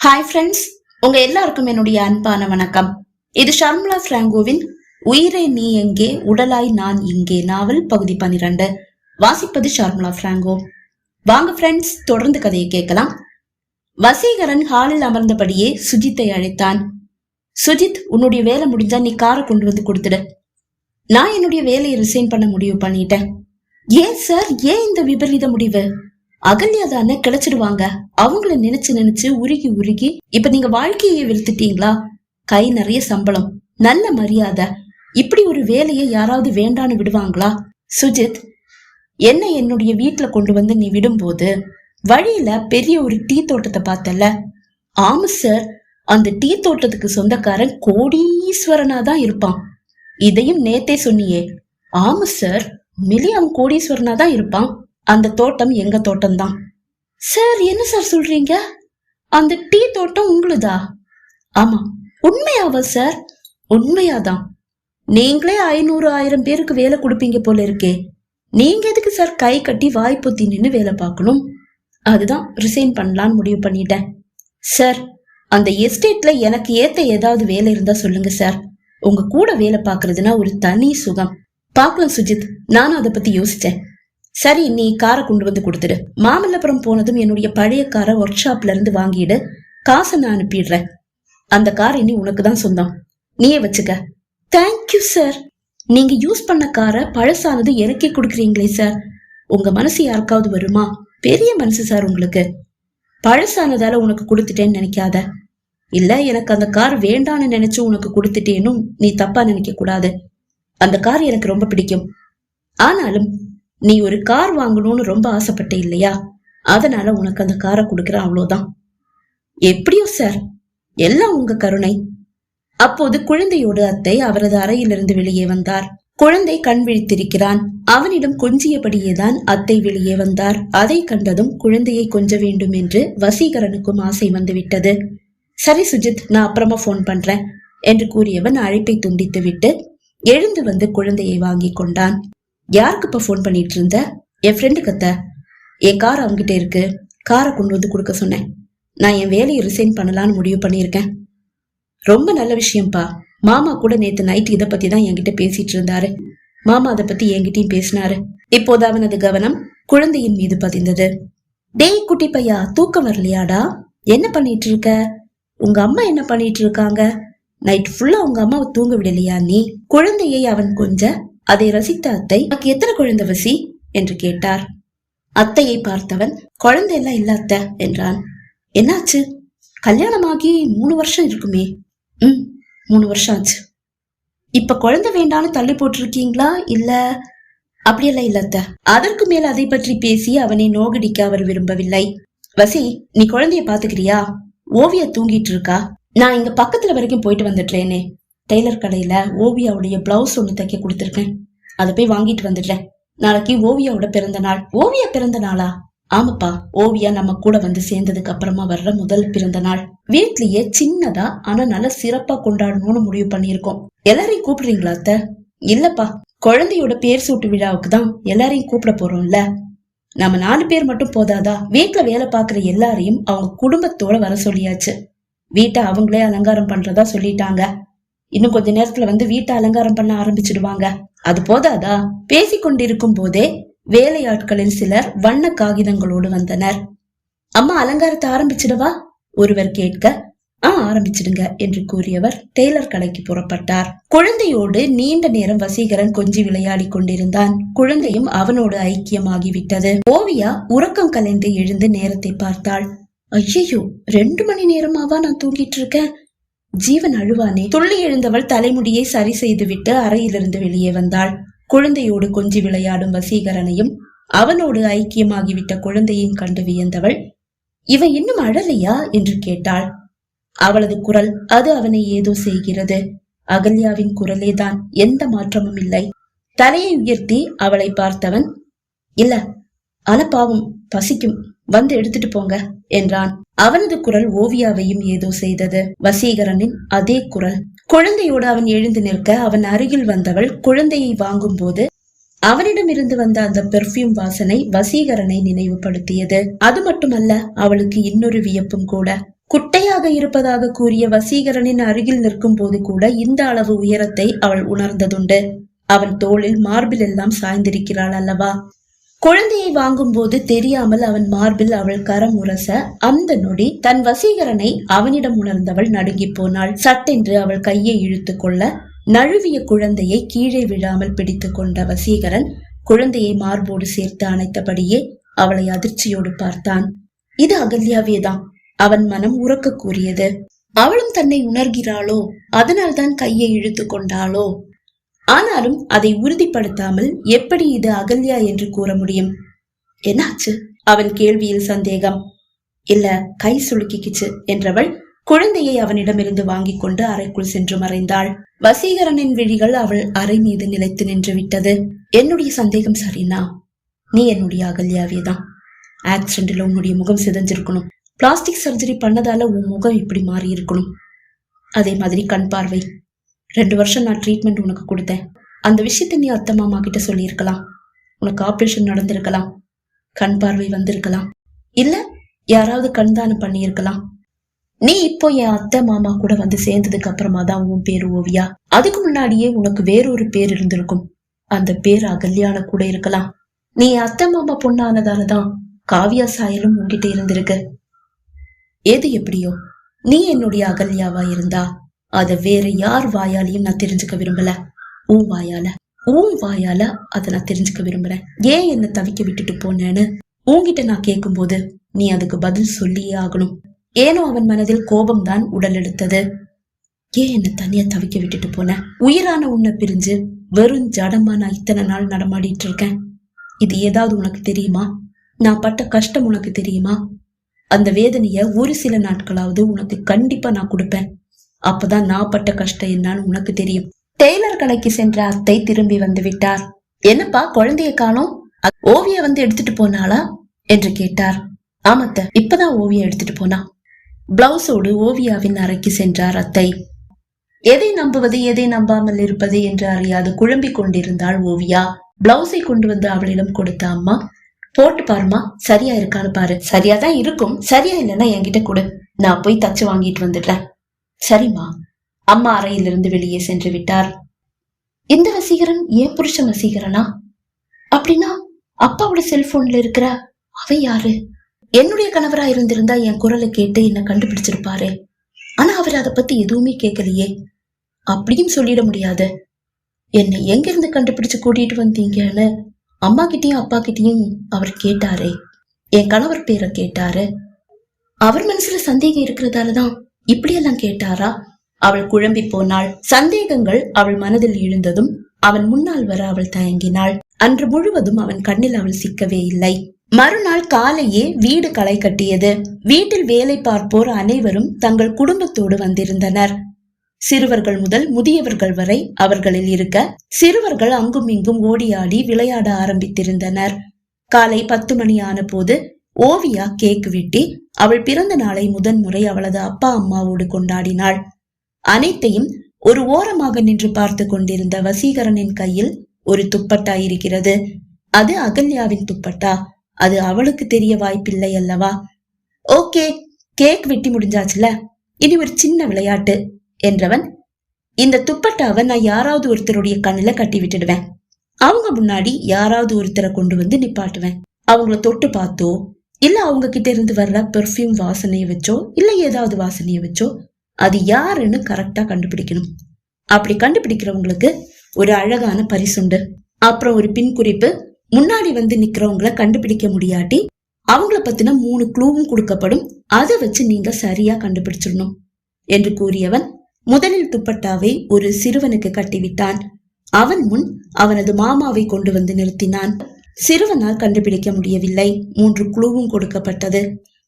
Hi friends, உங்க எல்லாருக்கும் என்னுடைய அன்பான வணக்கம். இது ஷர்மிளா பிராங்கோவின் உயிரே நீ எங்கே உடலாய் நான் இங்கே நாவல் பகுதி 12. வாசிப்பது ஷர்மிளா பிராங்கோ. வாங்க ஃப்ரெண்ட்ஸ், தொடர்ந்து கதையை கேட்கலாம். வசீகரன் ஹாலில் அமர்ந்தபடியே சுஜித்தை அழைத்தான். சுஜித், உன்னுடைய வேலை முடிஞ்சா நீ காரை கொண்டு வந்து கொடுத்துடு. நான் என்னுடைய வேலையை ரிசைன் பண்ண முடிவு பண்ணிட்டேன். ஏன் சார், ஏன் இந்த விபரீத முடிவு? அகல்யா தானே கிடைச்சிடுவாங்க. அவங்கள நினைச்சு நினைச்சு உருகி உருகி இப்ப நீங்க வாழ்க்கையை வெறுத்துட்டீங்களா? கை நிறைய சம்பளம், நல்ல மரியாதை, இப்படி ஒரு வேலையை யாராவது வேண்டான்னு விடுவாங்களா? சுஜித், என்னுடைய வீட்டுல கொண்டு வந்து நீ விடும்போது வழியில பெரிய ஒரு டீ தோட்டத்தை பார்த்தல? ஆமா சார், அந்த டீ தோட்டத்துக்கு சொந்தக்காரன் கோடீஸ்வரனா தான் இருப்பான். இதையும் நேத்தே சொன்னியே. ஆமா சார், மிலியம் கோடீஸ்வரனா தான் இருப்பான். அந்த தோட்டம் எங்க தோட்டம் தான். சார், என்ன சார் சொல்றீங்க? அந்த டீ தோட்டம் உங்களுதா? ஆமா. உண்மையாவா சார்? உண்மையாதான். நீங்களே 500-1000 பேருக்கு வேலை கொடுப்பீங்க போல இருக்கே. நீங்க எதுக்கு சார் கை கட்டி வாய் பொத்தி நின்னு வேலை பார்க்கணும்? அதுதான் ரிசைன் பண்ணலான்னு முடிவு பண்ணிட்டேன். சார், அந்த எஸ்டேட்ல எனக்கு ஏத்த ஏதாவது வேலை இருந்தா சொல்லுங்க சார். உங்க கூட வேலை பாக்குறதுனா ஒரு தனி சுகம். பாக்கலாம் சுஜித், நானும் அதை பத்தி யோசிச்சேன். சரி, நீ காரை கொண்டு வந்து கொடுத்துடு. மாமல்லபுரம் போனதும் என்னுடைய பழைய காரை ஒர்க் ஷாப்ல இருந்து வாங்கிடு. காசை நான் அனுப்பிடுறேன். அந்த கார் இனி உனக்கு தான் சொந்தம், நீயே வச்சுக்க. Thank you sir. நீங்க யூஸ் பண்ண காரை பழசானது எனக்கே கொடுக்குறீங்களே சார். உங்க மனசு யாருக்காவது வருமா? பெரிய மனசு சார் உங்களுக்கு. பழசானதால உனக்கு கொடுத்துட்டேன்னு நினைக்காத. இல்ல, எனக்கு அந்த கார் வேண்டான்னு நினைச்சு உனக்கு கொடுத்துட்டேனும் நீ தப்பா நினைக்க கூடாது. அந்த கார் எனக்கு ரொம்ப பிடிக்கும். ஆனாலும் நீ ஒரு கார் வாங்கணும்னு ரொம்ப ஆசைப்பட்ட இல்லையா? அதனால உனக்கு அந்த காரை கொடுக்கற, அவ்வளவுதான். எப்படியோ சார், எல்லாம் உங்க கருணை. அப்போது குழந்தையோடு அத்தை அவரது அறையிலிருந்து வெளியே வந்தார். குழந்தை கண் விழித்திருக்கிறான். அவனிடம் கொஞ்சியபடியேதான் அத்தை வெளியே வந்தார். அதை கண்டதும் குழந்தையை கொஞ்ச வேண்டும் என்று வசீகரனுக்கும் ஆசை வந்துவிட்டது. சரி சுஜித், நான் அப்புறமா போன் பண்றேன் என்று கூறியவன் அழைப்பை துண்டித்து விட்டு எழுந்து வந்து குழந்தையை வாங்கி கொண்டான். யாருக்கு இப்ப போன் பண்ணிட்டு இருந்த? என் ஃப்ரெண்டு கத்த. என் கார் அவங்கிட்ட இருக்கு, காரை கொண்டு வந்து கொடுக்க சொன்னேன். நான் என் வேலையை ரிசைன் பண்ணலான்னு முடிவு பண்ணியிருக்கேன். ரொம்ப நல்ல விஷயம்ப்பா. மாமா கூட நேத்து நைட் இதை பத்தி தான் என்கிட்ட பேசிட்டு இருந்தாரு. மாமா அதை பத்தி என்கிட்டயும் பேசினாரு. இப்போது அவனது கவனம் குழந்தையின் மீது பதிந்தது. டேய் குட்டி பையா, தூக்கம் வரலையாடா? என்ன பண்ணிட்டு இருக்க? உங்க அம்மா என்ன பண்ணிட்டு இருக்காங்க? நைட் ஃபுல்லா உங்க அம்மாவை தூங்க விடலையா நீ? குழந்தையை அவன் கொஞ்ச அதை ரசித்த அத்தை, உனக்கு எத்தனை குழந்தை வசி என்று கேட்டார். அத்தையை பார்த்தவன், குழந்தை எல்லாம் இல்ல அத்தை என்றான். என்னாச்சு? கல்யாணமாகி 3 வருஷம் இருக்குமே. 3 வருஷம் ஆச்சு. இப்ப குழந்தை வேண்டான்னு தள்ளி போட்டிருக்கீங்களா? இல்ல? அப்படியெல்லாம் இல்ல அத்தை. அதற்கு மேல் அதை பற்றி பேசி அவனை நோகடிக்க அவர் விரும்பவில்லை. வசி, நீ குழந்தைய பாத்துக்கிறியா? ஓவியா தூங்கிட்டு இருக்கா. நான் இங்க பக்கத்துல வரைக்கும் போயிட்டு வந்துட்டேனே. டெய்லர் கடையில ஓவியாவுடைய பிளவுஸ் ஒண்ணு தைக்க கொடுத்திருக்கேன். அதை போய் வாங்கிட்டு வந்துடுறேன். நாளைக்கு ஓவியாவோட பிறந்த நாள். ஓவியா பிறந்த நாளா? ஆமாப்பா, ஓவியா நம்ம கூட வந்து சேர்ந்ததுக்கு அப்புறமா வர்ற முதல் பிறந்த நாள். வீட்லயே சின்னதா ஆனா நல்ல சிறப்பா கொண்டாடணும்னு முடிவு பண்ணிருக்கோம். எல்லாரையும் கூப்பிடுறீங்களா அத்தை? இல்லப்பா, குழந்தையோட பேர் சூட்டு விழாவுக்கு தான் எல்லாரையும் கூப்பிட போறோம்ல. நம்ம 4 பேர் மட்டும் போதாதா? வீட்டுல வேலை பாக்குற எல்லாரையும் அவங்க குடும்பத்தோட வர சொல்லியாச்சு. வீட்டை அவங்களே அலங்காரம் பண்றதா சொல்லிட்டாங்க. இன்னும் கொஞ்ச நேரத்துல வந்து வீட்டை அலங்காரம் பண்ண ஆரம்பிச்சிடுவாங்க. அது போதாதா? பேசிக்கொண்டிருக்கும் போதே வேலையாட்களில் சிலர் வண்ண காகிதங்களோடு வந்தனர். அம்மா, அலங்காரத்தை ஆரம்பிச்சிடவா? ஒருவர் கேட்க, ஆரம்பிச்சிடுங்க என்று கூறியவர் டெய்லர் கடைக்கு புறப்பட்டார். குழந்தையோடு நீண்ட நேரம் வசீகரன் கொஞ்சி விளையாடி கொண்டிருந்தான். குழந்தையும் அவனோடு ஐக்கியமாகிவிட்டது. ஓவியா உறக்கம் கலைந்து எழுந்து நேரத்தை பார்த்தாள். ஐயோ, 2 மணி நேரமாவா நான் தூங்கிட்டு இருக்கேன்? ஜீவன் அழுவானே. துள்ளி எழுந்தவள் தலைமுடியை சரி செய்து விட்டு அறையிலிருந்து வெளியே வந்தாள். குழந்தையோடு கொஞ்சி விளையாடும் வசீகரனையும் அவனோடு ஐக்கியமாகிவிட்ட குழந்தையும் கண்டு வியந்தவள், இவன் இன்னும் அழலையா என்று கேட்டாள். அவளது குரல், அது அவனை ஏதோ செய்கிறது. அகல்யாவின் குரலேதான், எந்த மாற்றமும் இல்லை. தலையை உயர்த்தி அவளை பார்த்தவன், இல்ல, அலப்பாவும் பசிக்கும், வந்து எடுத்துட்டு போங்க என்றான். அவனது குரல் ஓவியாவையும் ஏதோ செய்தது. வசீகரனின் அதே குரல். குழந்தையோடு அவன் எழுந்து நிற்க அவன் அருகில் வந்தவள் குழந்தையை வாங்கும் போது அவனிடம் இருந்து வந்த அந்த பெர்ஃபியூம் வாசனை வசீகரனை நினைவுபடுத்தியது. அது மட்டுமல்ல, அவளுக்கு இன்னொரு வியப்பும் கூட. குட்டையாக இருப்பதாக கூறிய வசீகரனின் அருகில் நிற்கும் போது கூட இந்த அளவு உயரத்தை அவள் உணர்ந்ததுண்டு. அவன் தோளில் மார்பில் எல்லாம் சாய்ந்திருக்கிறாள் அல்லவா? குழந்தையை வாங்கும் போது தெரியாமல் அவன் மார்பில் அவள் கரம் உரச அந்த நொடி தன் வசீகரனை அவனிடம் உணர்ந்தவள் நடுங்கி போனாள். சட்டென்று அவள் கையை இழுத்து கொள்ள நழுவிய குழந்தையை கீழே விழாமல் பிடித்து கொண்ட வசீகரன் குழந்தையை மார்போடு சேர்த்து அணைத்தபடியே அவளை அதிர்ச்சியோடு பார்த்தான். இது அகல்யாவேதான். அவன் மனம் உறக்க கூறியது. அவளும் தன்னை உணர்கிறாளோ, அதனால்தான் கையை இழுத்து கொண்டாளோ? ஆனாலும் அதை உறுதிப்படுத்தாமல் எப்படி இது அகல்யா என்று கூற முடியும்? என்னாச்சு? அவன் கேள்வியில் சந்தேகம். இல்ல, கை சுளுக்கிக்குச்சு என்றவள் குழந்தையை அவனிடமிருந்து வாங்கி கொண்டு அறைக்குள் சென்று மறைந்தாள். வசீகரனின் விழிகள் அவள் அறை மீது நிலைத்து நின்று விட்டது. என்னுடைய சந்தேகம் சரினா, நீ என்னுடைய அகல்யாவேதான். ஆக்சிடென்ட்ல உன்னுடைய முகம் சிதைஞ்சிருக்கணும். பிளாஸ்டிக் சர்ஜரி பண்ணதால உன் முகம் இப்படி மாறி இருக்கணும். அதே மாதிரி கண் பார்வை. 2 வருஷம் நான் ட்ரீட்மெண்ட் உனக்கு கொடுத்தேன். அந்த விஷயத்தை நீ அத்தை மாமா கிட்ட சொல்லியிருக்கலாம். உனக்கு ஆபரேஷன் நடந்திருக்கலாம், கண் பார்வை வந்திருக்கலாம், இல்ல யாராவது கண்தானம் பண்ணியிருக்கலாம். நீ இப்போ என் அத்தை மாமா கூட வந்து சேர்ந்ததுக்கு அப்புறமா தான் உன் பேரு ஓவியா. அதுக்கு முன்னாடியே உனக்கு வேறொரு பேர் இருந்திருக்கும். அந்த பேர் அகல்யான கூட இருக்கலாம். நீ அத்தை மாமா பொண்ணானதாலதான் காவியா சாயலும் உன்கிட்ட இருந்திருக்கு. எது எப்படியோ, நீ என்னுடைய அகல்யாவா இருந்தா அத வேற யார் வாயாலையும் நான் தெரிஞ்சுக்க விரும்பல. உன் வாயால அத நான் தெரிஞ்சுக்க விரும்புறேன். ஏன் என்ன தவிக்க விட்டுட்டு போனேன்னு உன்கிட்ட நான் கேட்கும் போது நீ அதுக்கு பதில் சொல்லியே ஆகணும். ஏனோ அவன் மனதில் கோபம்தான் உடல் எடுத்தது. ஏன் என்ன தனியா தவிக்க விட்டுட்டு போன? உயிரான உன்னை பிரிஞ்சு வெறும் ஜடமா நான் இத்தனை நாள் நடமாடிட்டு இருக்கேன். இது ஏதாவது உனக்கு தெரியுமா? நான் பட்ட கஷ்டம் உனக்கு தெரியுமா? அந்த வேதனைய ஒரு சில நாட்களாவது உனக்கு கண்டிப்பா நான் கொடுப்பேன். அப்பதான் நான் பட்ட கஷ்டம் என்னன்னு உனக்கு தெரியும். டெய்லர் கடைக்கு சென்ற அத்தை திரும்பி வந்து விட்டார். என்னப்பா குழந்தைய காணோம்? ஓவியா வந்து எடுத்துட்டு போனாளா என்று கேட்டார். ஆமத்த, இப்பதான் ஓவியா எடுத்துட்டு போனா. பிளவுஸோடு ஓவியாவின் அறைக்கு சென்றார் அத்தை. எதை நம்புவது எதை நம்பாமல் இருப்பது என்று அறியாது குழம்பிக் கொண்டிருந்தாள் ஓவியா. பிளவுஸை கொண்டு வந்து அவளிடம் கொடுத்த அம்மா, போட்டு பாருமா, சரியா இருக்கான்னு பாரு. சரியாதான் இருக்கும். சரியா இல்லைன்னா என்கிட்ட கொடு, நான் போய் தச்சு வாங்கிட்டு வந்துடுறேன். சரிம்மா. அம்மா அறையிலிருந்து வெளியே சென்று விட்டார். இந்த வசீகரன் ஏன் புருஷன் வசீகரனா? அப்படின்னா அப்பாவோட செல்போன்ல இருக்கிற அவ யாரு? என்னுடைய கணவரா இருந்திருந்தா என் குரலை கேட்டு என்ன கண்டுபிடிச்சிருப்பாரு. ஆனா அவர் அதை பத்தி எதுவுமே கேட்கலையே. அப்படியும் சொல்லிட முடியாது. என்னை எங்க இருந்து கண்டுபிடிச்சு கூட்டிட்டு வந்தீங்கன்னு அம்மா கிட்டயும் அப்பா கிட்டயும் அவர் கேட்டாரே. என் கணவர் பேரை கேட்டாரு. அவர் மனசுல சந்தேகம் இருக்கிறதாலதான் இப்படியெல்லாம் கேட்டாரா? அவள் குழம்பி போனாள். சந்தேகங்கள் அவள் மனதில் எழுந்ததும் அவன் முன்னால் வர அவள் தயங்கினாள். அன்று முழுவதும் அவன் கண்ணில் அவள் சிக்கவே இல்லை. மறுநாள் காலையே வீடு களை கட்டியது. வீட்டில் வேலை பார்ப்போர் அனைவரும் தங்கள் குடும்பத்தோடு வந்திருந்தனர். சிறுவர்கள் முதல் முதியவர்கள் வரை அவர்களில் இருக்க, சிறுவர்கள் அங்கும் இங்கும் ஓடியாடி விளையாட ஆரம்பித்திருந்தனர். காலை 10 மணி ஆன போது ஓவியா கேக் வெட்டி அவள் பிறந்த நாளை முதன்முறை அவளது அப்பா அம்மாவோடு கொண்டாடினாள். அனைத்தையும் ஒரு ஓரமாக நின்று பார்த்து கொண்டிருந்த வசீகரனின் கையில் ஒரு துப்பட்டா இருக்கிறது. அது அகல்யாவின் துப்பட்டா. அது அவளுக்கு தெரிய வாய்ப்பில்லை அல்லவா? ஓகே, கேக் வெட்டி முடிஞ்சாச்சுல, இனி ஒரு சின்ன விளையாட்டு என்றவன், இந்த துப்பட்டாவை நான் யாராவது ஒருத்தருடைய கண்ணுல கட்டி விட்டுடுவேன். அவங்க முன்னாடி யாராவது ஒருத்தரை கொண்டு வந்து நிப்பாட்டுவேன். அவங்கள தொட்டு பார்த்தோ, இல்ல அவங்க கிட்ட இருந்து வர்ற பெர்ஃப்யூம் வாசனைய வச்சோ, இல்ல ஏதாவது வாசனைய வச்சோ அது யாருன்னு கரெக்டா கண்டுபிடிக்கணும். அப்படி கண்டுபிடிக்கிறவங்களுக்கு ஒரு அழகான பரிசுண்டு. அப்புறம் ஒரு பின் குறிப்பு, முன்னாடி வந்து நிக்கிறவங்கள கண்டுபிடிக்க முடியாட்டி அவங்கள பத்தின 3 க்ளூவும் கொடுக்கப்படும். அதை வச்சு நீங்க சரியா கண்டுபிடிச்சிடணும் என்று கூறியவன் முதலில் துப்பட்டாவை ஒரு சிறுவனுக்கு கட்டிவிட்டான். அவன் முன் அவனது மாமாவை கொண்டு வந்து நிறுத்தினான். சிறுவனால் கண்டுபிடிக்க முடியவில்லை. 3 க்ளூவும் கொடுக்கப்பட்டது.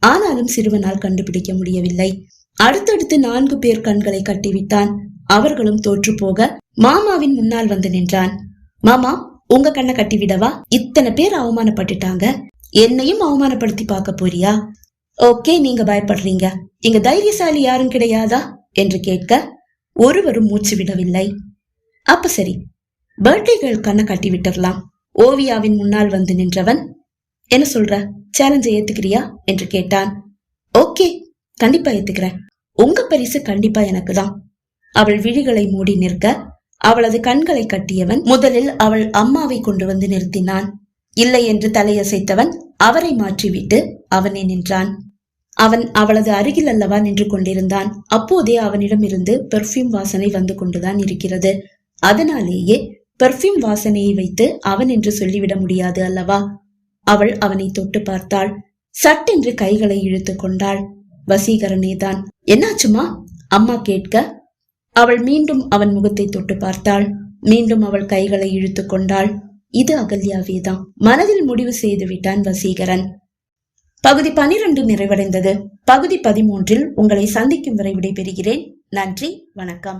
ஆனாலும் சிறுவனால் கண்டுபிடிக்க முடியவில்லை. அடுத்தடுத்து 4 பேர் கண்களை கட்டிவிட்டான். அவர்களும் தோற்று போக மாமாவின் முன்னால் வந்து நின்றான். மாமா, உங்க கண்ணை கட்டிவிடவா? இத்தனை பேர் அவமானப்பட்டுட்டாங்க, என்னையும் அவமானப்படுத்தி பார்க்க போறியா? ஓகே, நீங்க பயப்படுறீங்க, இங்க தைரியசாலி யாரும் கிடையாதா என்று கேட்க ஒருவரும் மூச்சு விடவில்லை. அப்ப சரி, பர்த்டே கேர்ள் கண்ணை கட்டி விட்டுறலாம். ஓவியாவின் முன்னால் வந்து நின்றவன், என்ன சொல்ற, சேலஞ்சை ஏத்துக்கிறியா என்று கேட்டான். ஓகே, கண்டிப்பா ஏத்துக்கிறேன். உங்க பரிசு கண்டிப்பா எனக்கு தான். அவள் விழிகளை மூடி நிற்க அவளது கண்களை கட்டியவன் முதலில் அவள் அம்மாவை கொண்டு வந்து நிறுத்தினான். இல்லை என்று தலையசைத்தவன் அவரை மாற்றிவிட்டு அவனே நின்றான். அவன் அவளது அருகில் அல்லவா நின்று கொண்டிருந்தான். அப்போதே அவனிடம் இருந்து பெர்ஃப்யூம் வாசனை வந்து கொண்டுதான் இருக்கிறது. அதனாலேயே பெர்ஃப்யூம் வாசனையை வைத்து அவன் என்று சொல்லிவிட முடியாது அல்லவா? அவள் அவனை தொட்டு பார்த்தாள். சட்டென்று கைகளை இழுத்து கொண்டாள். வசீகரனேதான். என்னாச்சுமா? அம்மா கேட்க அவள் மீண்டும் அவன் முகத்தை தொட்டு பார்த்தாள். மீண்டும் அவள் கைகளை இழுத்து கொண்டாள். இது அகல்யாவேதான். மனதில் முடிவு செய்து விட்டான் வசீகரன். பகுதி 12 நிறைவடைந்தது. பகுதி 13 உங்களை சந்திக்கும் வரை விடைபெறுகிறேன். நன்றி, வணக்கம்.